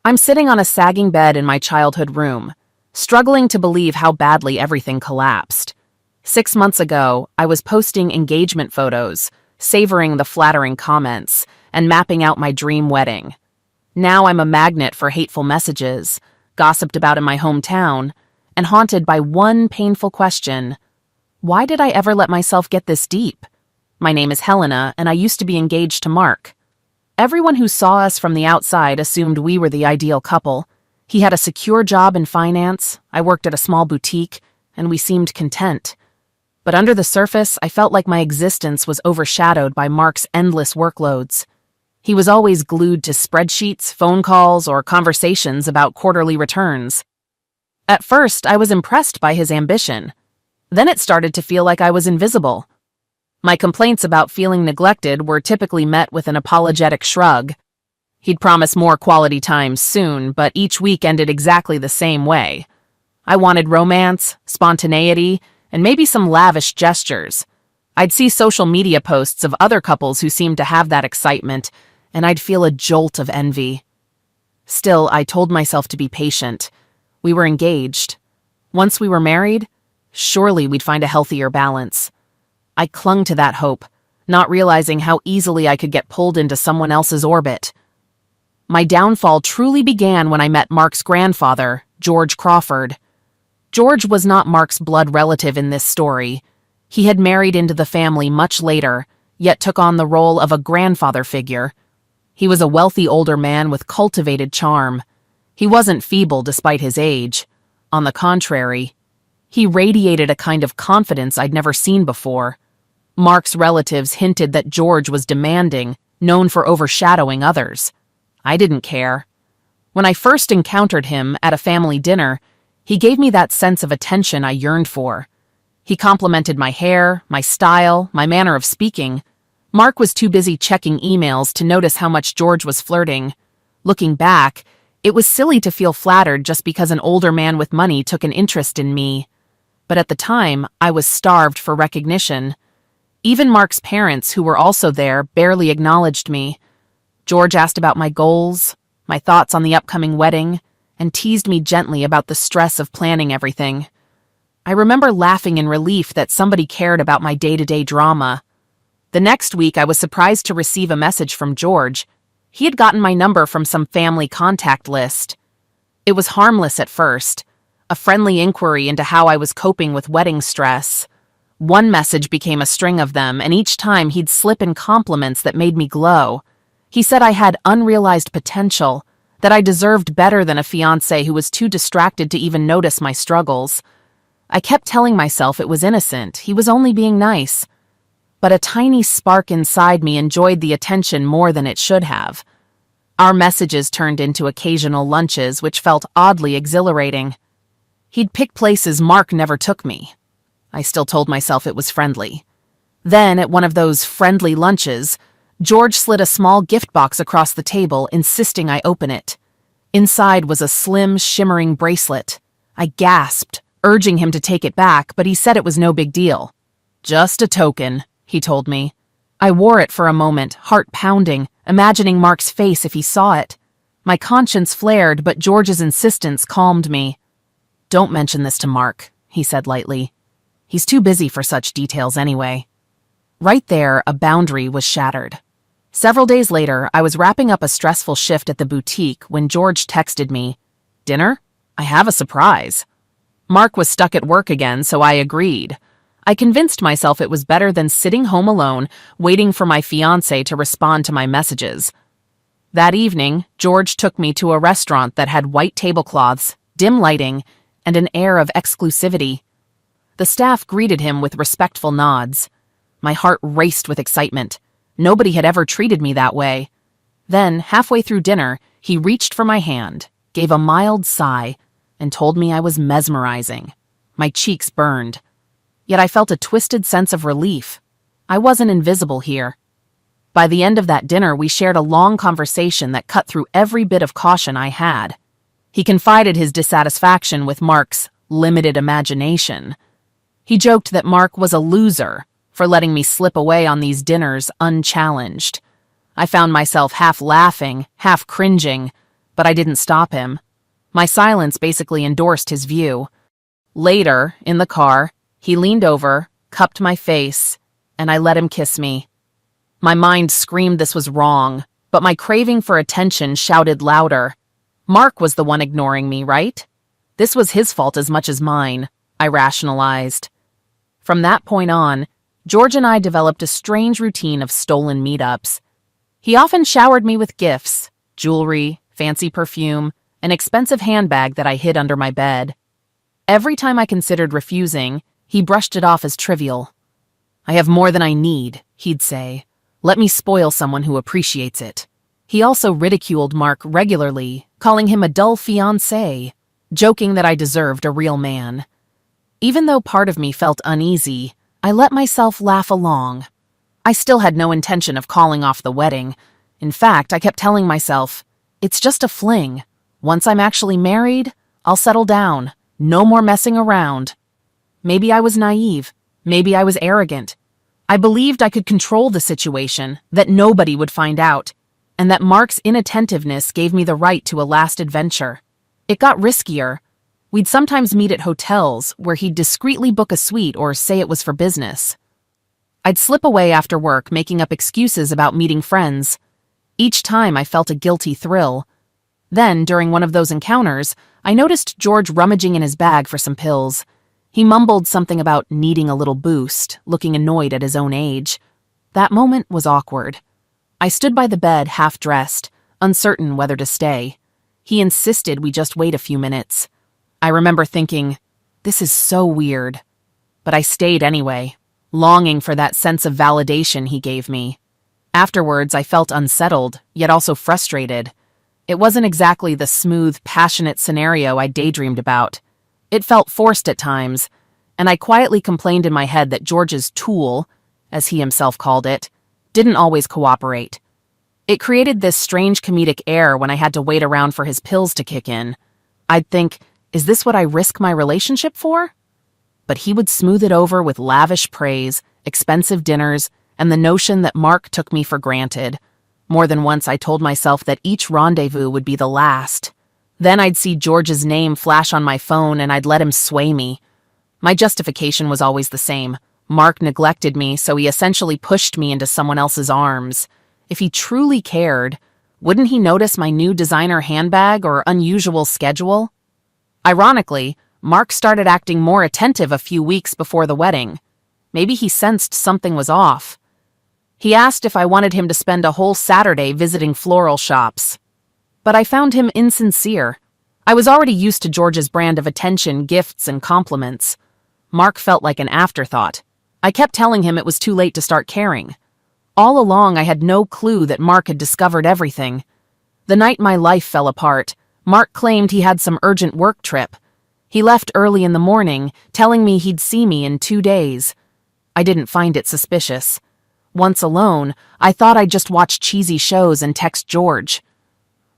I'm sitting on a sagging bed in my childhood room, struggling to believe how badly everything collapsed. 6 months ago, I was posting engagement photos, savoring the flattering comments, and mapping out my dream wedding. Now I'm a magnet for hateful messages, gossiped about in my hometown, and haunted by one painful question. Why did I ever let myself get this deep? My name is Helena, and I used to be engaged to Mark. Everyone who saw us from the outside assumed we were the ideal couple. He had a secure job in finance, I worked at a small boutique, and we seemed content. But under the surface, I felt like my existence was overshadowed by Mark's endless workloads. He was always glued to spreadsheets, phone calls, or conversations about quarterly returns. At first, I was impressed by his ambition. Then it started to feel like I was invisible. My complaints about feeling neglected were typically met with an apologetic shrug. He'd promise more quality time soon, but each week ended exactly the same way. I wanted romance, spontaneity, and maybe some lavish gestures. I'd see social media posts of other couples who seemed to have that excitement, and I'd feel a jolt of envy. Still, I told myself to be patient. We were engaged. Once we were married, surely we'd find a healthier balance. I clung to that hope, not realizing how easily I could get pulled into someone else's orbit. My downfall truly began when I met Mark's grandfather, George Crawford. George was not Mark's blood relative in this story. He had married into the family much later, yet took on the role of a grandfather figure. He was a wealthy older man with cultivated charm. He wasn't feeble despite his age. On the contrary, he radiated a kind of confidence I'd never seen before. Mark's relatives hinted that George was demanding, known for overshadowing others. I didn't care. When I first encountered him at a family dinner, he gave me that sense of attention I yearned for. He complimented my hair, my style, my manner of speaking. Mark was too busy checking emails to notice how much George was flirting. Looking back, it was silly to feel flattered just because an older man with money took an interest in me. But at the time, I was starved for recognition. Even Mark's parents, who were also there, barely acknowledged me. George asked about my goals, my thoughts on the upcoming wedding, and teased me gently about the stress of planning everything. I remember laughing in relief that somebody cared about my day-to-day drama. The next week, I was surprised to receive a message from George. He had gotten my number from some family contact list. It was harmless at first, a friendly inquiry into how I was coping with wedding stress. One message became a string of them, and each time he'd slip in compliments that made me glow. He said I had unrealized potential, that I deserved better than a fiancé who was too distracted to even notice my struggles. I kept telling myself it was innocent, he was only being nice. But a tiny spark inside me enjoyed the attention more than it should have. Our messages turned into occasional lunches, which felt oddly exhilarating. He'd pick places Mark never took me. I still told myself it was friendly. Then, at one of those friendly lunches, George slid a small gift box across the table, insisting I open it. Inside was a slim, shimmering bracelet. I gasped, urging him to take it back, but he said it was no big deal. "Just a token," he told me. I wore it for a moment, heart pounding, imagining Mark's face if he saw it. My conscience flared, but George's insistence calmed me. "Don't mention this to Mark," he said lightly. "He's too busy for such details anyway." Right there, a boundary was shattered. Several days later, I was wrapping up a stressful shift at the boutique when George texted me, "Dinner? I have a surprise." Mark was stuck at work again, so I agreed. I convinced myself it was better than sitting home alone, waiting for my fiancé to respond to my messages. That evening, George took me to a restaurant that had white tablecloths, dim lighting, and an air of exclusivity. The staff greeted him with respectful nods. My heart raced with excitement. Nobody had ever treated me that way. Then, halfway through dinner, he reached for my hand, gave a mild sigh, and told me I was mesmerizing. My cheeks burned. Yet I felt a twisted sense of relief. I wasn't invisible here. By the end of that dinner, we shared a long conversation that cut through every bit of caution I had. He confided his dissatisfaction with Mark's limited imagination. He joked that Mark was a loser for letting me slip away on these dinners unchallenged. I found myself half laughing, half cringing. but I didn't stop him. My silence basically endorsed his view. Later, in the car, he leaned over, cupped my face, and I let him kiss me. My mind screamed this was wrong, but my craving for attention shouted louder. Mark was the one ignoring me, right? This was his fault as much as mine, I rationalized. From that point on, George and I developed a strange routine of stolen meetups. He often showered me with gifts, jewelry, fancy perfume, an expensive handbag that I hid under my bed. Every time I considered refusing, he brushed it off as trivial. "I have more than I need," he'd say. "Let me spoil someone who appreciates it." He also ridiculed Mark regularly, calling him a dull fiancé, joking that I deserved a real man. Even though part of me felt uneasy, I let myself laugh along. I still had no intention of calling off the wedding. In fact, I kept telling myself, it's just a fling. Once I'm actually married, I'll settle down. No more messing around. Maybe I was naive. Maybe I was arrogant. I believed I could control the situation, that nobody would find out, and that Mark's inattentiveness gave me the right to a last adventure. It got riskier. We'd sometimes meet at hotels where he'd discreetly book a suite or say it was for business. I'd slip away after work, making up excuses about meeting friends. Each time I felt a guilty thrill. Then, during one of those encounters, I noticed George rummaging in his bag for some pills. He mumbled something about needing a little boost, looking annoyed at his own age. That moment was awkward. I stood by the bed, half-dressed, uncertain whether to stay. He insisted we just wait a few minutes. I remember thinking, this is so weird. But I stayed anyway, longing for that sense of validation he gave me. Afterwards, I felt unsettled, yet also frustrated. It wasn't exactly the smooth, passionate scenario I daydreamed about. It felt forced at times, and I quietly complained in my head that George's tool, as he himself called it, didn't always cooperate. It created this strange comedic air when I had to wait around for his pills to kick in. I'd think, is this what I risk my relationship for? But he would smooth it over with lavish praise, expensive dinners, and the notion that Mark took me for granted. More than once I told myself that each rendezvous would be the last. Then I'd see George's name flash on my phone and I'd let him sway me. My justification was always the same. Mark neglected me, so he essentially pushed me into someone else's arms. If he truly cared, wouldn't he notice my new designer handbag or unusual schedule? Ironically, Mark started acting more attentive a few weeks before the wedding. Maybe he sensed something was off. He asked if I wanted him to spend a whole Saturday visiting floral shops. But I found him insincere. I was already used to George's brand of attention, gifts, and compliments. Mark felt like an afterthought. I kept telling him it was too late to start caring. All along, I had no clue that Mark had discovered everything. The night my life fell apart, Mark claimed he had some urgent work trip. He left early in the morning, telling me he'd see me in 2 days. I didn't find it suspicious. Once alone, I thought I'd just watch cheesy shows and text George.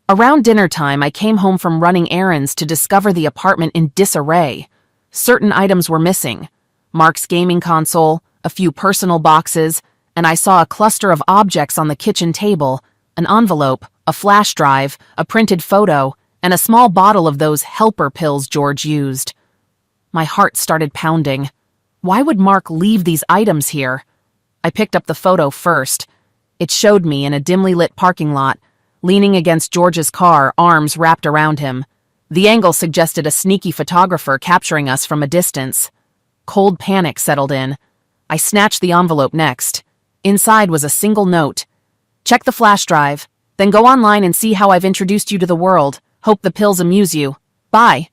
Around dinner time, I came home from running errands to discover the apartment in disarray. Certain items were missing. Mark's gaming console, a few personal boxes, and I saw a cluster of objects on the kitchen table, an envelope, a flash drive, a printed photo, and a small bottle of those helper pills George used. My heart started pounding. Why would Mark leave these items here? I picked up the photo first. It showed me in a dimly lit parking lot, leaning against George's car, arms wrapped around him. The angle suggested a sneaky photographer capturing us from a distance. Cold panic settled in. I snatched the envelope next. Inside was a single note. "Check the flash drive, then go online and see how I've introduced you to the world. Hope the pills amuse you. Bye."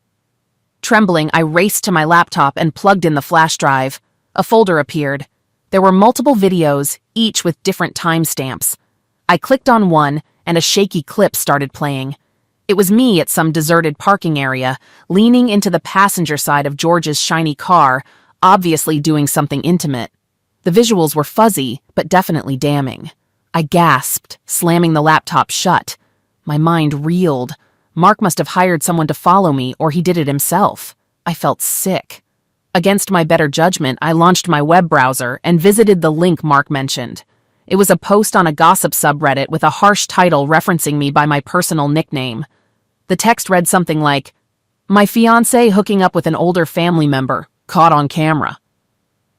Trembling, I raced to my laptop and plugged in the flash drive. A folder appeared. There were multiple videos, each with different timestamps. I clicked on one, and a shaky clip started playing. It was me at some deserted parking area, leaning into the passenger side of George's shiny car, obviously doing something intimate. The visuals were fuzzy, but definitely damning. I gasped, slamming the laptop shut. My mind reeled. Mark must have hired someone to follow me, or he did it himself. I felt sick. Against my better judgment, I launched my web browser and visited the link Mark mentioned. It was a post on a gossip subreddit with a harsh title referencing me by my personal nickname. The text read something like, "My fiancé hooking up with an older family member, caught on camera."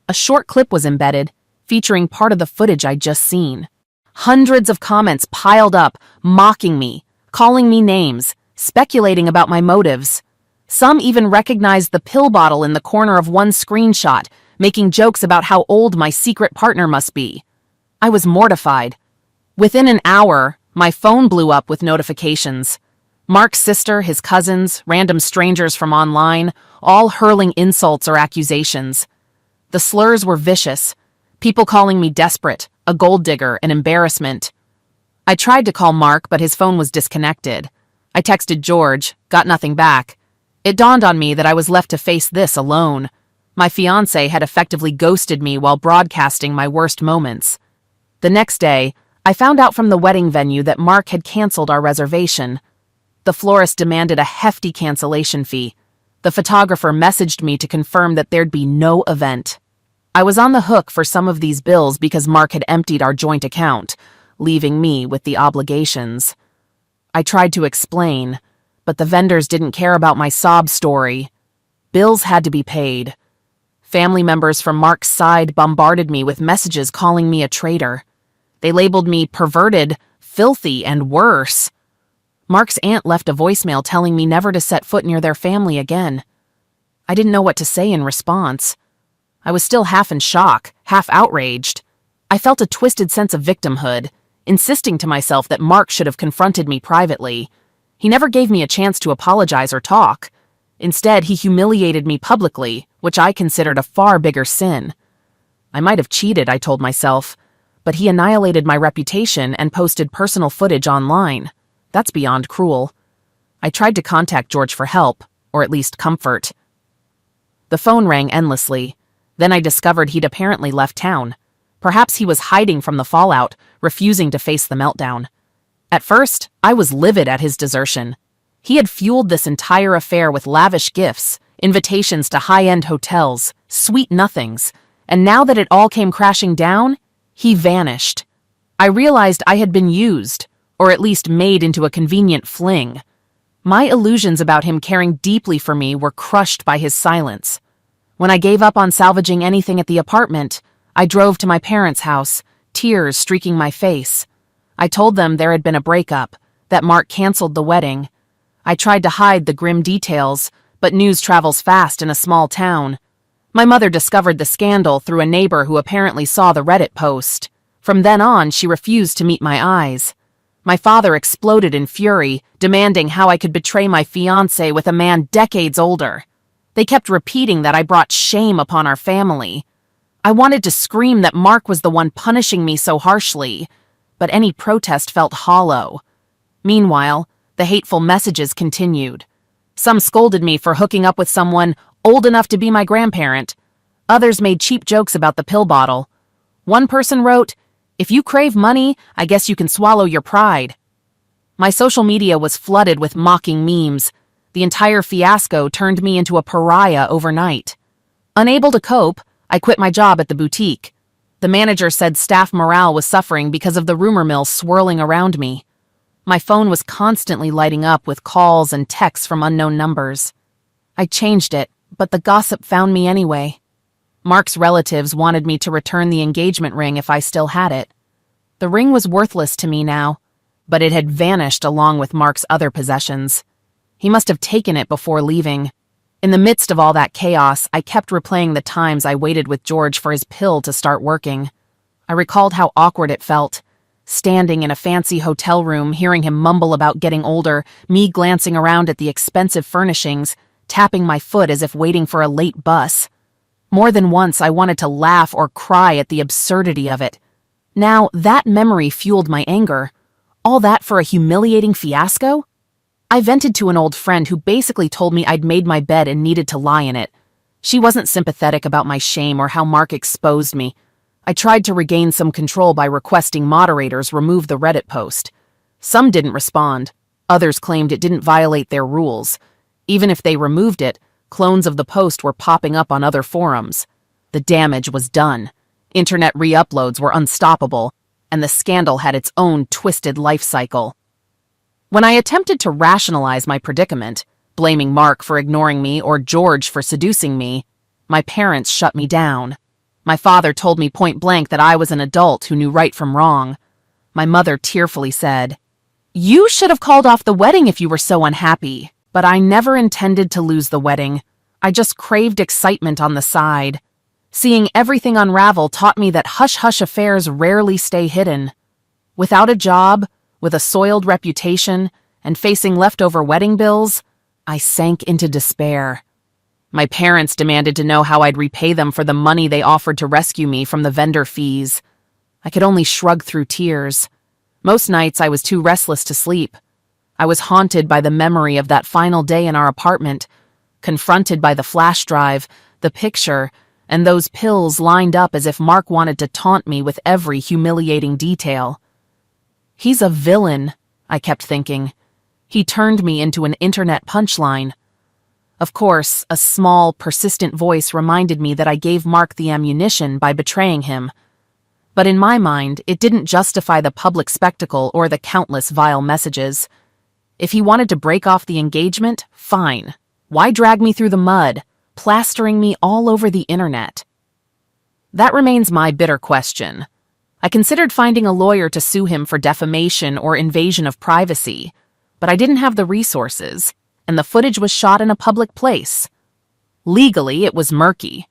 A short clip was embedded, featuring part of the footage I'd just seen. Hundreds of comments piled up, mocking me, calling me names, speculating about my motives. Some even recognized the pill bottle in the corner of one screenshot, making jokes about how old my secret partner must be. I was mortified. Within an hour, my phone blew up with notifications. Mark's sister, his cousins, random strangers from online, all hurling insults or accusations. The slurs were vicious. People calling me desperate, a gold digger, an embarrassment. I tried to call Mark, but his phone was disconnected. I texted George, got nothing back. It dawned on me that I was left to face this alone. My fiancé had effectively ghosted me while broadcasting my worst moments. The next day, I found out from the wedding venue that Mark had canceled our reservation. The florist demanded a hefty cancellation fee. The photographer messaged me to confirm that there'd be no event. I was on the hook for some of these bills because Mark had emptied our joint account, leaving me with the obligations. I tried to explain, but the vendors didn't care about my sob story. Bills had to be paid. Family members from Mark's side bombarded me with messages calling me a traitor. They labeled me perverted, filthy, and worse. Mark's aunt left a voicemail telling me never to set foot near their family again. I didn't know what to say in response. I was still half in shock, half outraged. I felt a twisted sense of victimhood, insisting to myself that Mark should have confronted me privately. He never gave me a chance to apologize or talk. Instead, he humiliated me publicly, which I considered a far bigger sin. I might have cheated, I told myself, but he annihilated my reputation and posted personal footage online. That's beyond cruel. I tried to contact George for help, or at least comfort. The phone rang endlessly. Then I discovered he'd apparently left town. Perhaps he was hiding from the fallout, refusing to face the meltdown. At first, I was livid at his desertion. He had fueled this entire affair with lavish gifts, invitations to high-end hotels, sweet nothings, and now that it all came crashing down, he vanished. I realized I had been used, or at least made into a convenient fling. My illusions about him caring deeply for me were crushed by his silence. When I gave up on salvaging anything at the apartment, I drove to my parents' house, tears streaking my face. I told them there had been a breakup, that Mark canceled the wedding. I tried to hide the grim details, but news travels fast in a small town. My mother discovered the scandal through a neighbor who apparently saw the Reddit post. From then on, she refused to meet my eyes. My father exploded in fury, demanding how I could betray my fiancé with a man decades older. They kept repeating that I brought shame upon our family. I wanted to scream that Mark was the one punishing me so harshly, but any protest felt hollow. Meanwhile, the hateful messages continued. Some scolded me for hooking up with someone old enough to be my grandparent. Others made cheap jokes about the pill bottle. One person wrote, "If you crave money, I guess you can swallow your pride." My social media was flooded with mocking memes. The entire fiasco turned me into a pariah overnight. Unable to cope, I quit my job at the boutique. The manager said staff morale was suffering because of the rumor mill swirling around me. My phone was constantly lighting up with calls and texts from unknown numbers. I changed it, but the gossip found me anyway. Mark's relatives wanted me to return the engagement ring if I still had it. The ring was worthless to me now, but it had vanished along with Mark's other possessions. He must have taken it before leaving. In the midst of all that chaos, I kept replaying the times I waited with George for his pill to start working. I recalled how awkward it felt, standing in a fancy hotel room, hearing him mumble about getting older, me glancing around at the expensive furnishings, tapping my foot as if waiting for a late bus. More than once, I wanted to laugh or cry at the absurdity of it. Now, that memory fueled my anger. All that for a humiliating fiasco? I vented to an old friend who basically told me I'd made my bed and needed to lie in it. She wasn't sympathetic about my shame or how Mark exposed me. I tried to regain some control by requesting moderators remove the Reddit post. Some didn't respond. Others claimed it didn't violate their rules. Even if they removed it, clones of the post were popping up on other forums. The damage was done. Internet re-uploads were unstoppable, and the scandal had its own twisted life cycle. When I attempted to rationalize my predicament, blaming Mark for ignoring me or George for seducing me, my parents shut me down. My father told me point blank that I was an adult who knew right from wrong. My mother tearfully said, "You should have called off the wedding if you were so unhappy." But I never intended to lose the wedding. I just craved excitement on the side. Seeing everything unravel taught me that hush-hush affairs rarely stay hidden. Without a job, with a soiled reputation, and facing leftover wedding bills, I sank into despair. My parents demanded to know how I'd repay them for the money they offered to rescue me from the vendor fees. I could only shrug through tears. Most nights I was too restless to sleep. I was haunted by the memory of that final day in our apartment, confronted by the flash drive, the picture, and those pills lined up as if Mark wanted to taunt me with every humiliating detail. He's a villain, I kept thinking. He turned me into an internet punchline. Of course, a small, persistent voice reminded me that I gave Mark the ammunition by betraying him. But in my mind, it didn't justify the public spectacle or the countless vile messages. If he wanted to break off the engagement, fine. Why drag me through the mud, plastering me all over the internet? That remains my bitter question. I considered finding a lawyer to sue him for defamation or invasion of privacy, but I didn't have the resources, and the footage was shot in a public place. Legally, it was murky.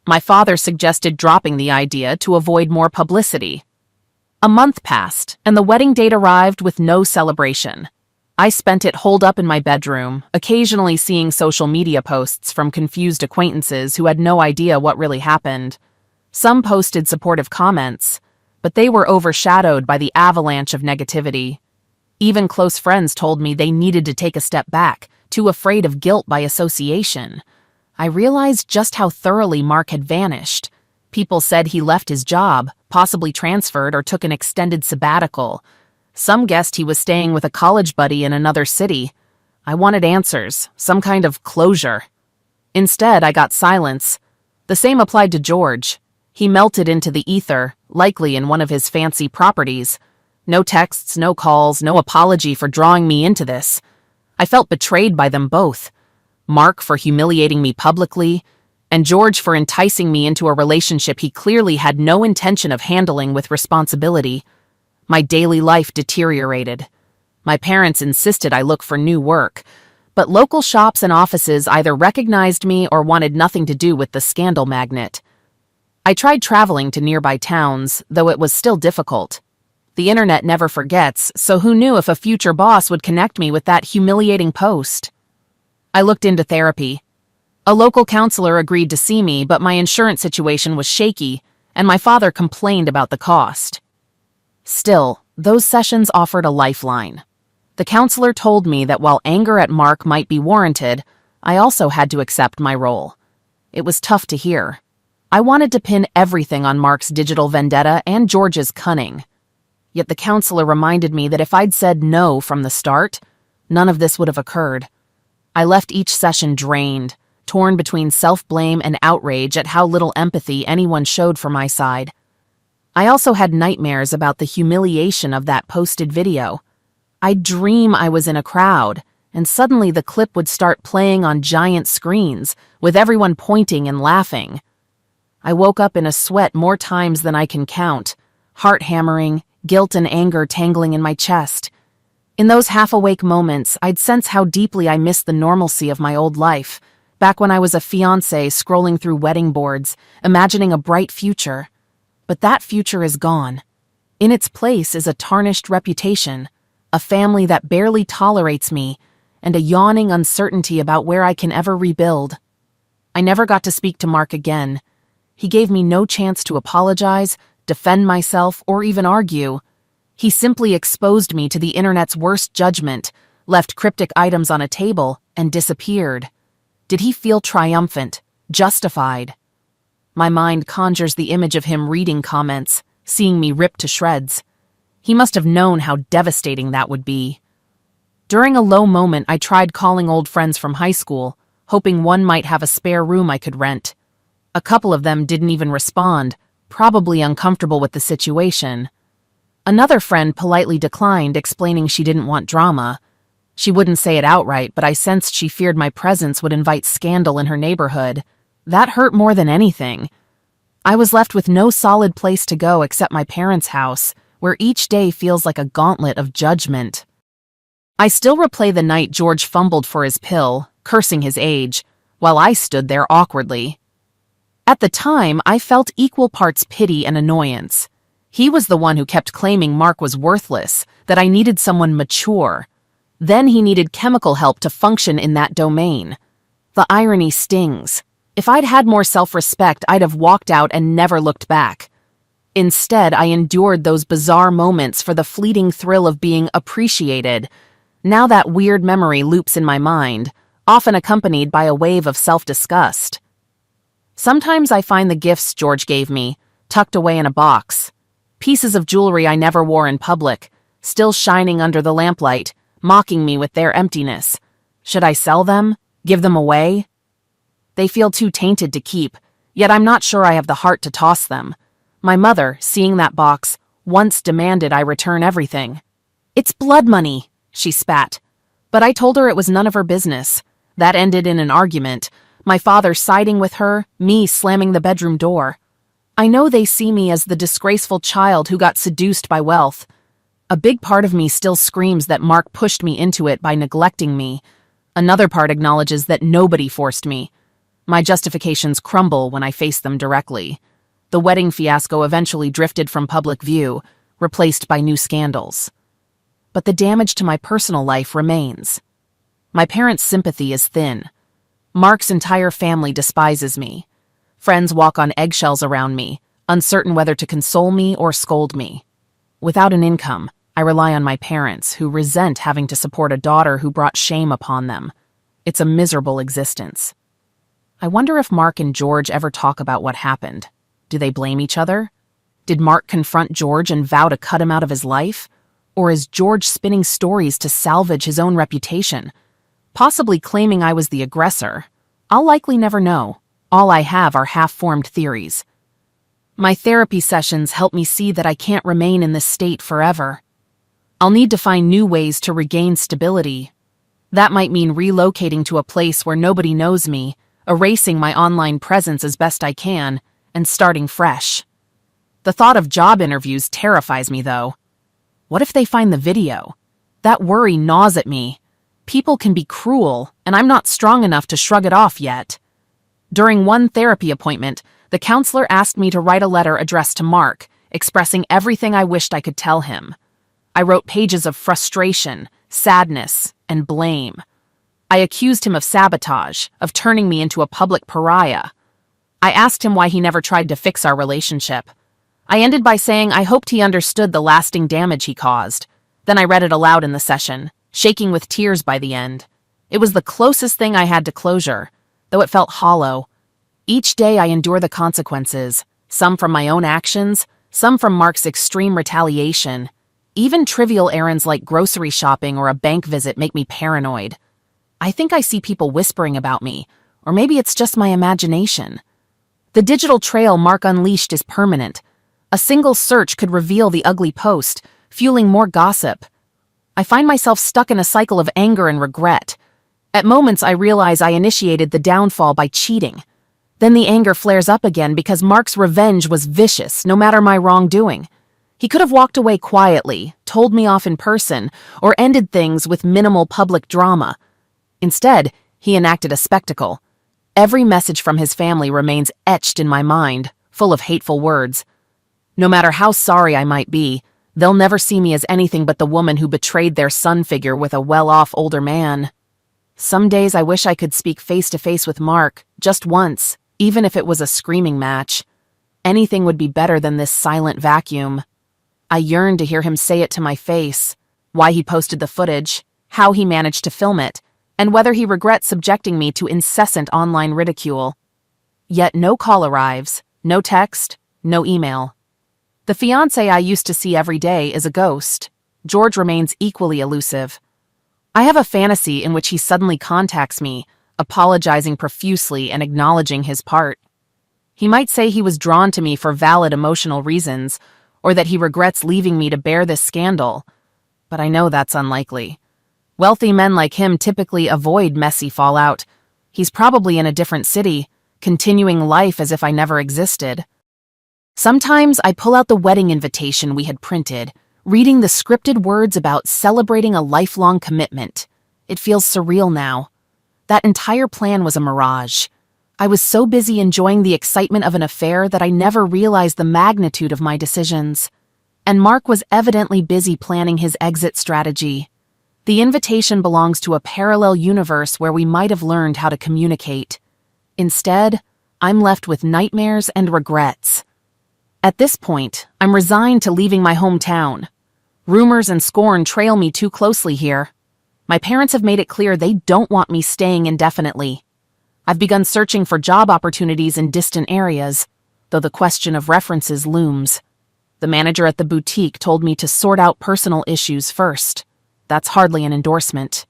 My father suggested dropping the idea to avoid more publicity. A month passed, and the wedding date arrived with no celebration. I spent it holed up in my bedroom, occasionally seeing social media posts from confused acquaintances who had no idea what really happened. Some posted supportive comments, but they were overshadowed by the avalanche of negativity. Even close friends told me they needed to take a step back, too afraid of guilt by association. I realized just how thoroughly Mark had vanished. People said he left his job, possibly transferred or took an extended sabbatical. Some guessed he was staying with a college buddy in another city. I wanted answers, some kind of closure. Instead, I got silence. The same applied to George. He melted into the ether, likely in one of his fancy properties. No texts, no calls, no apology for drawing me into this. I felt betrayed by them both. Mark for humiliating me publicly, and George for enticing me into a relationship he clearly had no intention of handling with responsibility. My daily life deteriorated. My parents insisted I look for new work, but local shops and offices either recognized me or wanted nothing to do with the scandal magnet. I tried traveling to nearby towns, though it was still difficult. The internet never forgets, so who knew if a future boss would connect me with that humiliating post? I looked into therapy. A local counselor agreed to see me, but my insurance situation was shaky, and my father complained about the cost. Still, those sessions offered a lifeline. The counselor told me that while anger at Mark might be warranted, I also had to accept my role. It was tough to hear. I wanted to pin everything on Mark's digital vendetta and George's cunning. Yet the counselor reminded me that if I'd said no from the start, none of this would have occurred. I left each session drained, torn between self-blame and outrage at how little empathy anyone showed for my side. I also had nightmares about the humiliation of that posted video. I'd dream I was in a crowd, and suddenly the clip would start playing on giant screens, with everyone pointing and laughing. I woke up in a sweat more times than I can count, heart hammering, guilt and anger tangling in my chest. In those half-awake moments, I'd sense how deeply I missed the normalcy of my old life, back when I was a fiancé scrolling through wedding boards, imagining a bright future. But that future is gone. In its place is a tarnished reputation, a family that barely tolerates me, and a yawning uncertainty about where I can ever rebuild. I never got to speak to Mark again. He gave me no chance to apologize, defend myself, or even argue. He simply exposed me to the internet's worst judgment, left cryptic items on a table, and disappeared. Did he feel triumphant, justified? My mind conjures the image of him reading comments, seeing me ripped to shreds. He must have known how devastating that would be. During a low moment, I tried calling old friends from high school, hoping one might have a spare room I could rent. A couple of them didn't even respond, probably uncomfortable with the situation. Another friend politely declined, explaining she didn't want drama. She wouldn't say it outright, but I sensed she feared my presence would invite scandal in her neighborhood. That hurt more than anything. I was left with no solid place to go except my parents' house, where each day feels like a gauntlet of judgment. I still replay the night George fumbled for his pill, cursing his age, while I stood there awkwardly. At the time, I felt equal parts pity and annoyance. He was the one who kept claiming Mark was worthless, that I needed someone mature. Then he needed chemical help to function in that domain. The irony stings. If I'd had more self-respect, I'd have walked out and never looked back. Instead, I endured those bizarre moments for the fleeting thrill of being appreciated. Now that weird memory loops in my mind, often accompanied by a wave of self-disgust. Sometimes I find the gifts George gave me, tucked away in a box. Pieces of jewelry I never wore in public, still shining under the lamplight, mocking me with their emptiness. Should I sell them? Give them away? They feel too tainted to keep, yet I'm not sure I have the heart to toss them. My mother, seeing that box, once demanded I return everything. "It's blood money," she spat. But I told her it was none of her business. That ended in an argument, my father siding with her, me slamming the bedroom door. I know they see me as the disgraceful child who got seduced by wealth. A big part of me still screams that Mark pushed me into it by neglecting me. Another part acknowledges that nobody forced me. My justifications crumble when I face them directly. The wedding fiasco eventually drifted from public view, replaced by new scandals. But the damage to my personal life remains. My parents' sympathy is thin. Mark's entire family despises me. Friends walk on eggshells around me, uncertain whether to console me or scold me. Without an income, I rely on my parents, who resent having to support a daughter who brought shame upon them. It's a miserable existence. I wonder if Mark and George ever talk about what happened. Do they blame each other? Did Mark confront George and vow to cut him out of his life? Or is George spinning stories to salvage his own reputation, possibly claiming I was the aggressor? I'll likely never know. All I have are half-formed theories. My therapy sessions help me see that I can't remain in this state forever. I'll need to find new ways to regain stability. That might mean relocating to a place where nobody knows me, erasing my online presence as best I can, and starting fresh. The thought of job interviews terrifies me, though. What if they find the video? That worry gnaws at me. People can be cruel, and I'm not strong enough to shrug it off yet. During one therapy appointment, the counselor asked me to write a letter addressed to Mark, expressing everything I wished I could tell him. I wrote pages of frustration, sadness, and blame. I accused him of sabotage, of turning me into a public pariah. I asked him why he never tried to fix our relationship. I ended by saying I hoped he understood the lasting damage he caused. Then I read it aloud in the session, shaking with tears by the end. It was the closest thing I had to closure, though it felt hollow. Each day I endure the consequences, some from my own actions, some from Mark's extreme retaliation. Even trivial errands like grocery shopping or a bank visit make me paranoid. I think I see people whispering about me, or maybe it's just my imagination. The digital trail Mark unleashed is permanent. A single search could reveal the ugly post, fueling more gossip. I find myself stuck in a cycle of anger and regret. At moments I realize I initiated the downfall by cheating. Then the anger flares up again because Mark's revenge was vicious, no matter my wrongdoing. He could have walked away quietly, told me off in person, or ended things with minimal public drama. Instead, he enacted a spectacle. Every message from his family remains etched in my mind, full of hateful words. No matter how sorry I might be, they'll never see me as anything but the woman who betrayed their son figure with a well-off older man. Some days I wish I could speak face-to-face with Mark, just once, even if it was a screaming match. Anything would be better than this silent vacuum. I yearn to hear him say it to my face, why he posted the footage, how he managed to film it, and whether he regrets subjecting me to incessant online ridicule. Yet no call arrives, no text, no email. The fiancé I used to see every day is a ghost. George remains equally elusive. I have a fantasy in which he suddenly contacts me, apologizing profusely and acknowledging his part. He might say he was drawn to me for valid emotional reasons, or that he regrets leaving me to bear this scandal. But I know that's unlikely. Wealthy men like him typically avoid messy fallout. He's probably in a different city, continuing life as if I never existed. Sometimes I pull out the wedding invitation we had printed, reading the scripted words about celebrating a lifelong commitment. It feels surreal now. That entire plan was a mirage. I was so busy enjoying the excitement of an affair that I never realized the magnitude of my decisions. And Mark was evidently busy planning his exit strategy. The invitation belongs to a parallel universe where we might have learned how to communicate. Instead, I'm left with nightmares and regrets. At this point, I'm resigned to leaving my hometown. Rumors and scorn trail me too closely here. My parents have made it clear they don't want me staying indefinitely. I've begun searching for job opportunities in distant areas, though the question of references looms. The manager at the boutique told me to sort out personal issues first. That's hardly an endorsement.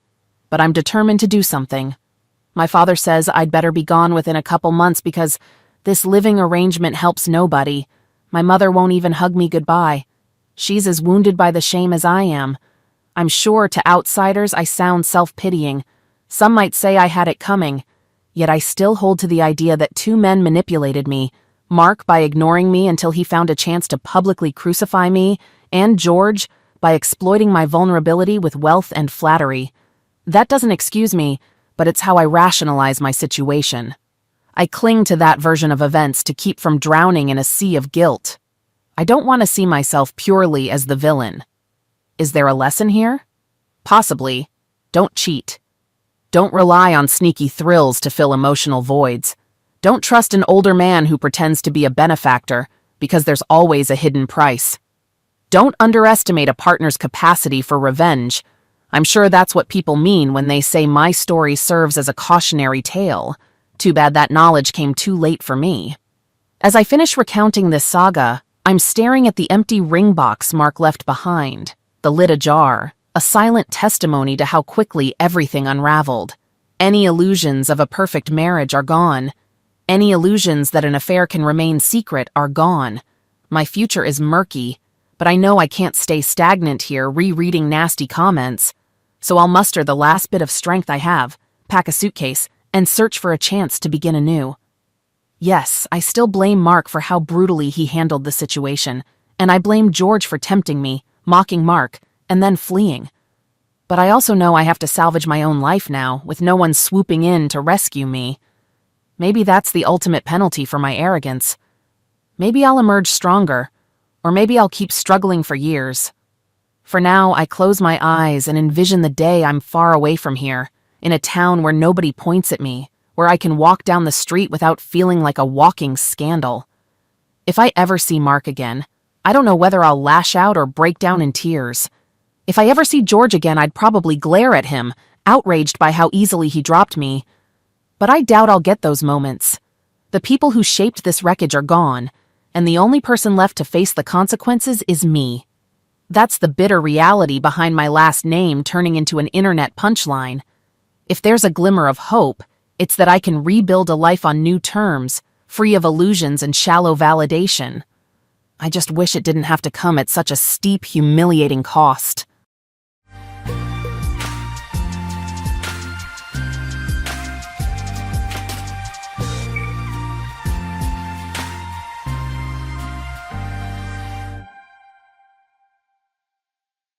But I'm determined to do something. My father says I'd better be gone within a couple months because this living arrangement helps nobody. My mother won't even hug me goodbye. She's as wounded by the shame as I am. I'm sure to outsiders I sound self-pitying. Some might say I had it coming. Yet I still hold to the idea that two men manipulated me, Mark by ignoring me until he found a chance to publicly crucify me, and George by exploiting my vulnerability with wealth and flattery. That doesn't excuse me, but it's how I rationalize my situation. I cling to that version of events to keep from drowning in a sea of guilt. I don't want to see myself purely as the villain. Is there a lesson here? Possibly. Don't cheat. Don't rely on sneaky thrills to fill emotional voids. Don't trust an older man who pretends to be a benefactor, because there's always a hidden price. Don't underestimate a partner's capacity for revenge. I'm sure that's what people mean when they say my story serves as a cautionary tale. Too bad that knowledge came too late for me. As I finish recounting this saga, I'm staring at the empty ring box Mark left behind, the lid ajar, a silent testimony to how quickly everything unraveled. Any illusions of a perfect marriage are gone. Any illusions that an affair can remain secret are gone. My future is murky, but I know I can't stay stagnant here rereading nasty comments. So I'll muster the last bit of strength I have, pack a suitcase, and search for a chance to begin anew. Yes, I still blame Mark for how brutally he handled the situation, and I blame George for tempting me, mocking Mark, and then fleeing. But I also know I have to salvage my own life now, with no one swooping in to rescue me. Maybe that's the ultimate penalty for my arrogance. Maybe I'll emerge stronger, or maybe I'll keep struggling for years. For now, I close my eyes and envision the day I'm far away from here, in a town where nobody points at me, where I can walk down the street without feeling like a walking scandal. If I ever see Mark again, I don't know whether I'll lash out or break down in tears. If I ever see George again, I'd probably glare at him, outraged by how easily he dropped me. But I doubt I'll get those moments. The people who shaped this wreckage are gone, and the only person left to face the consequences is me. That's the bitter reality behind my last name turning into an internet punchline. If there's a glimmer of hope, it's that I can rebuild a life on new terms, free of illusions and shallow validation. I just wish it didn't have to come at such a steep, humiliating cost.